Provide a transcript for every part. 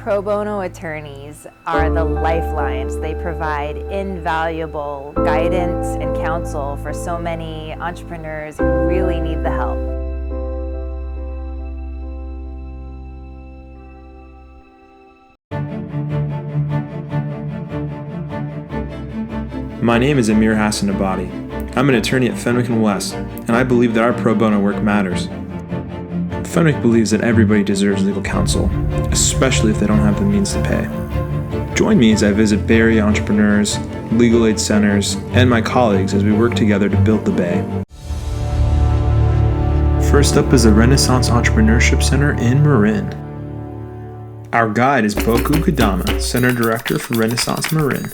Pro bono attorneys are the lifelines. They provide invaluable guidance and counsel for so many entrepreneurs who really need the help. My name is Amir Hassan Abadi. I'm an attorney at Fenwick & West, and I believe that our pro bono work matters. Fenwick believes that everybody deserves legal counsel, especially if they don't have the means to pay. Join me as I visit Bay Area entrepreneurs, legal aid centers, and my colleagues as we work together to build the Bay. First up is the Renaissance Entrepreneurship Center in Marin. Our guide is Boku Kadama, Center Director for Renaissance Marin.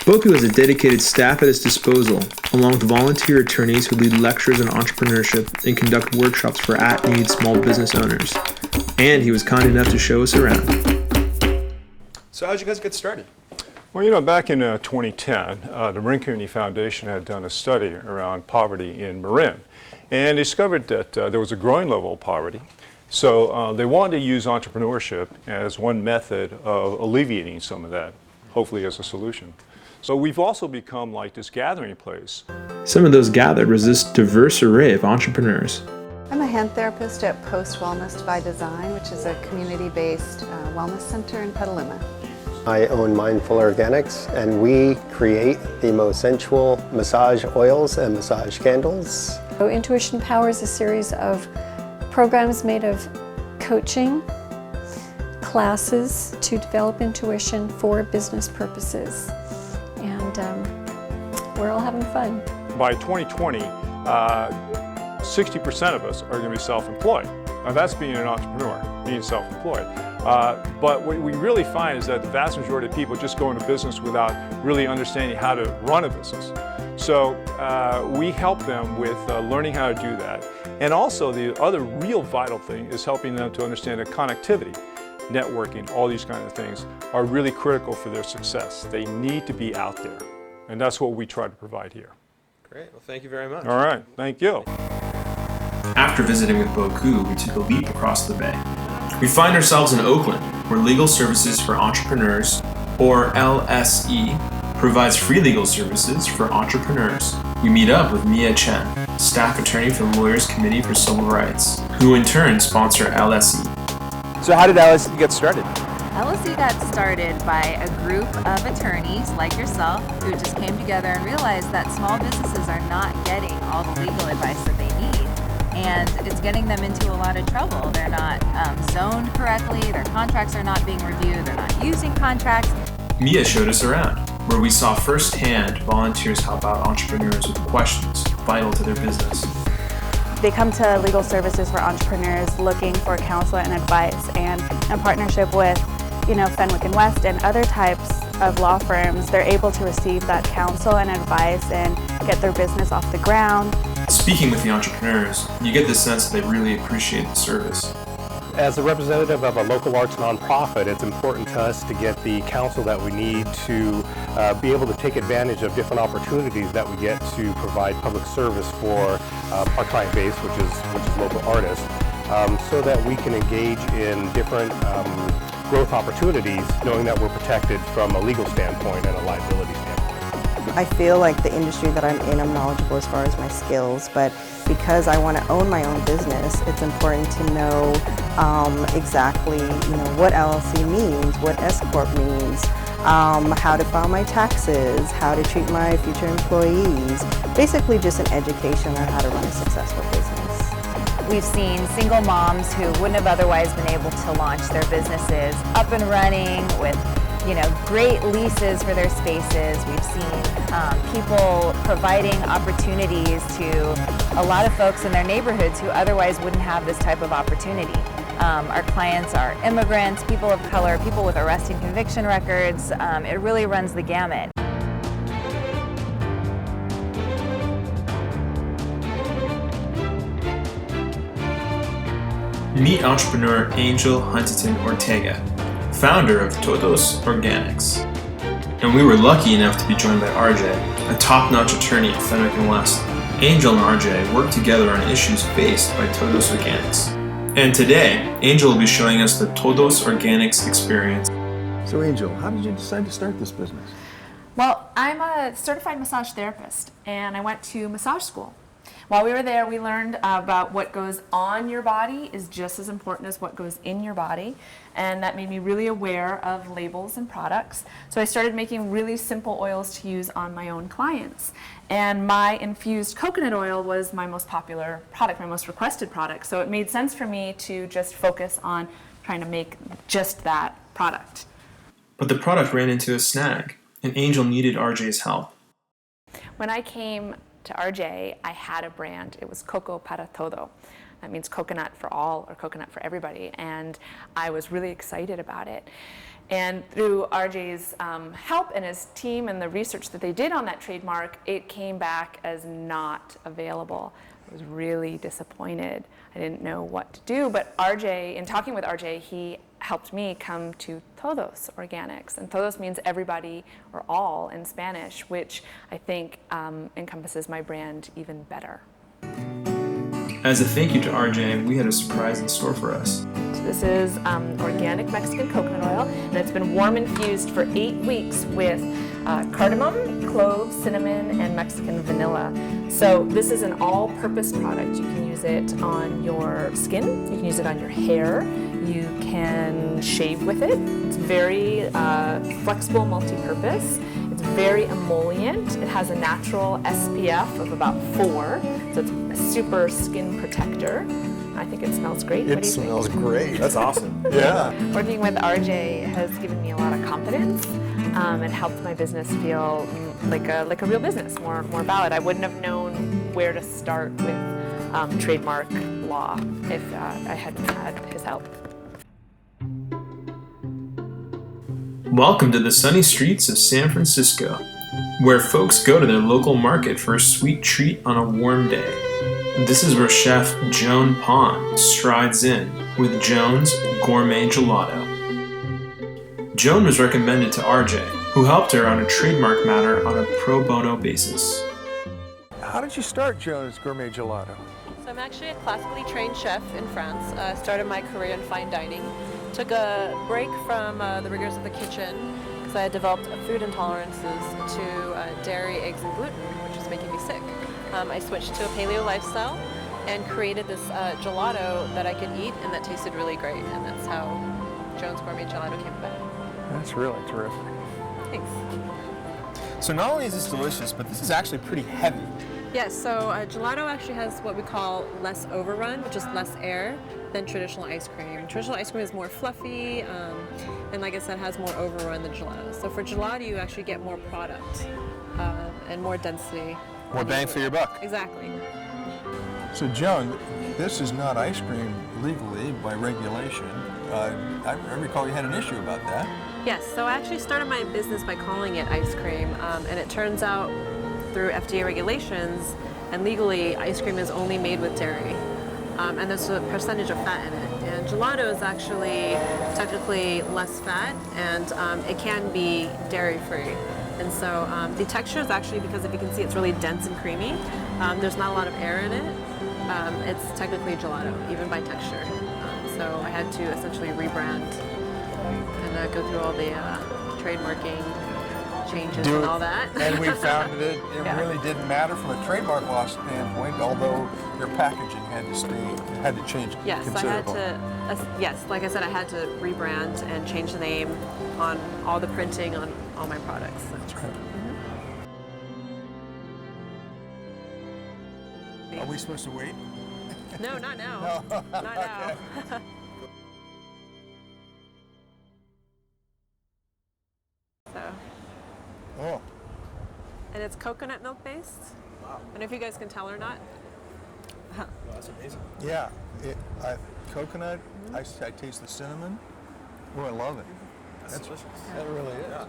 Boku has a dedicated staff at its disposal, along with volunteer attorneys who lead lectures on entrepreneurship and conduct workshops for at-need small business owners. And he was kind enough to show us around. So how'd you guys get started? Well, back in 2010, the Marin Community Foundation had done a study around poverty in Marin and discovered that there was a growing level of poverty. So they wanted to use entrepreneurship as one method of alleviating some of that, hopefully as a solution. So we've also become like this gathering place. Some of those gathered was this diverse array of entrepreneurs. I'm a hand therapist at Post Wellness by Design, which is a community-based wellness center in Petaluma. I own Mindful Organics, and we create the most sensual massage oils and massage candles. So Intuition Power is a series of programs made of coaching, classes to develop intuition for business purposes. And we're all having fun. By 2020, 60% of us are going to be self-employed. Now that's being an entrepreneur, being self-employed. But what we really find is that the vast majority of people just go into business without really understanding how to run a business. So we help them with learning how to do that. And also the other real vital thing is helping them to understand that connectivity, networking, all these kinds of things are really critical for their success. They need to be out there. And that's what we try to provide here. Great, well thank you very much. All right, thank you. After visiting with Boku, we took a leap across the bay. We find ourselves in Oakland, where Legal Services for Entrepreneurs, or LSE, provides free legal services for entrepreneurs. We meet up with Mia Chen, staff attorney for the Lawyers Committee for Civil Rights, who in turn sponsor LSE. So how did LSE get started? LSE got started by a group of attorneys like yourself who just came together and realized that small businesses are not getting all the legal advice that they need. And it's getting them into a lot of trouble. They're not zoned correctly, their contracts are not being reviewed, they're not using contracts. Mia showed us around, where we saw firsthand volunteers help out entrepreneurs with questions vital to their business. They come to Legal Services for Entrepreneurs looking for counsel and advice, and in partnership with Fenwick & West and other types of law firms, they're able to receive that counsel and advice and get their business off the ground. Speaking with the entrepreneurs, you get the sense that they really appreciate the service. As a representative of a local arts nonprofit, it's important to us to get the counsel that we need to be able to take advantage of different opportunities that we get to provide public service for our client base, which is local artists, so that we can engage in different growth opportunities, knowing that we're protected from a legal standpoint and a liability standpoint. I feel like the industry that I'm in, I'm knowledgeable as far as my skills, but because I want to own my own business, it's important to know exactly what LLC means, what S-Corp means, how to file my taxes, how to treat my future employees, basically just an education on how to run a successful business. We've seen single moms who wouldn't have otherwise been able to launch their businesses up and running with great leases for their spaces. We've seen people providing opportunities to a lot of folks in their neighborhoods who otherwise wouldn't have this type of opportunity. Our clients are immigrants, people of color, people with arrest and conviction records. It really runs the gamut. Meet entrepreneur Angel Huntington Ortega, founder of Todos Organics. And we were lucky enough to be joined by RJ, a top-notch attorney at Fenwick & West. Angel and RJ work together on issues faced by Todos Organics. And today, Angel will be showing us the Todos Organics experience. So Angel, how did you decide to start this business? Well, I'm a certified massage therapist, and I went to massage school. While we were there, we learned about what goes on your body is just as important as what goes in your body, and that made me really aware of labels and products. So I started making really simple oils to use on my own clients. And my infused coconut oil was my most popular product, my most requested product. So it made sense for me to just focus on trying to make just that product. But the product ran into a snag, and Angel needed RJ's help. When I came to RJ, I had a brand. It was Coco para todo. That means coconut for all or coconut for everybody. And I was really excited about it. And through RJ's help and his team and the research that they did on that trademark, it came back as not available. I was really disappointed. I didn't know what to do, but RJ, in talking with RJ, he helped me come to Todos Organics. And Todos means everybody or all in Spanish, which I think encompasses my brand even better. As a thank you to RJ, we had a surprise in store for us. This is organic Mexican coconut oil, and it's been warm infused for 8 weeks with cardamom, cloves, cinnamon, and Mexican vanilla. So this is an all-purpose product. You can use it on your skin, you can use it on your hair, you can shave with it. It's very flexible, multi-purpose. It's very emollient. It has a natural SPF of about 4, so it's a super skin protector. I think it smells great. It smells great. That's awesome. Yeah. Working with RJ has given me a lot of confidence and helped my business feel like a real business, more valid. I wouldn't have known where to start with trademark law if I hadn't had his help. Welcome to the sunny streets of San Francisco, where folks go to their local market for a sweet treat on a warm day. This is where Chef Joan Pond strides in with Joan's Gourmet Gelato. Joan was recommended to RJ, who helped her on a trademark matter on a pro bono basis. How did you start Joan's Gourmet Gelato? So I'm actually a classically trained chef in France. Started my career in fine dining. Took a break from the rigors of the kitchen because I had developed food intolerances to dairy, eggs, and gluten, which was making me sick. I switched to a paleo lifestyle and created this gelato that I could eat and that tasted really great, and that's how Joan's Gourmet Gelato came about. That's really terrific. Thanks. So not only is this delicious, but this is actually pretty heavy. Yes, so gelato actually has what we call less overrun, which is less air than traditional ice cream. Traditional ice cream is more fluffy, and like I said, has more overrun than gelato. So for gelato, you actually get more product and more density. More bang for your buck. Exactly. So Joan, this is not ice cream legally by regulation. I recall you had an issue about that. Yes, so I actually started my business by calling it ice cream, and it turns out through FDA regulations and legally, ice cream is only made with dairy, and there's a percentage of fat in it. And gelato is actually technically less fat, and it can be dairy-free. And so the texture is actually, because if you can see, it's really dense and creamy. There's not a lot of air in it. It's technically gelato, even by texture. So I had to essentially rebrand and go through all the trademarking changes and all that. And we found that it really didn't matter from a trademark law standpoint, although your packaging had to change considerably. Yes, like I said, I had to rebrand and change the name on all the printing on all my products. That's right. Are we supposed to wait? No, not now. No. Not now. So. Oh. And it's coconut milk based. Wow. I don't know if you guys can tell or not. Oh, that's amazing. Yeah, coconut. I taste the cinnamon. Oh, I love it. That's delicious. That really is. Yeah.